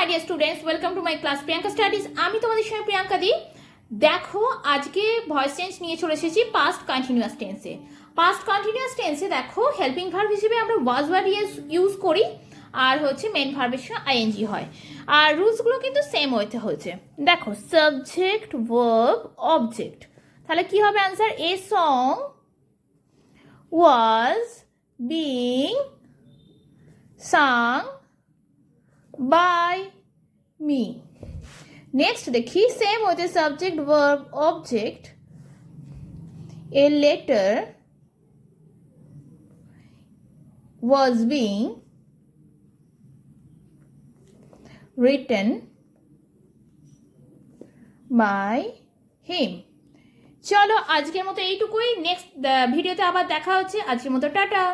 My dear students, welcome to my class Priyanka studies. আমি তোমাদের সঙ্গে প্রিয়াঙ্কা দি। দেখো, আজকে ভয়েস চেঞ্জ নিয়ে চলে এসেছি পাস্ট কন্টিনিউয়াস টেন্সে। পাস্ট কন্টিনিউয়াস টেন্সে দেখো হেল্পিং ভার্ব হিসেবে আমরা ওয়াজ ওয়ার্ড ইউজ করি, আর হচ্ছে মেন ভার্বের সঙ্গে আইএনজি হয়। আর রুলসগুলো কিন্তু সেম ওয়েতে হয়েছে। দেখো, সাবজেক্ট, ভার্ব, অবজেক্ট। তাহলে কি হবে answer? A song was being sung by me. Next দেখি same with the subject verb object. A letter was being written by him. চলো আজকের মতো এইটুকুই। নেক্সট ভিডিওতে আবার দেখা হচ্ছে। আজকের মতো টাটা।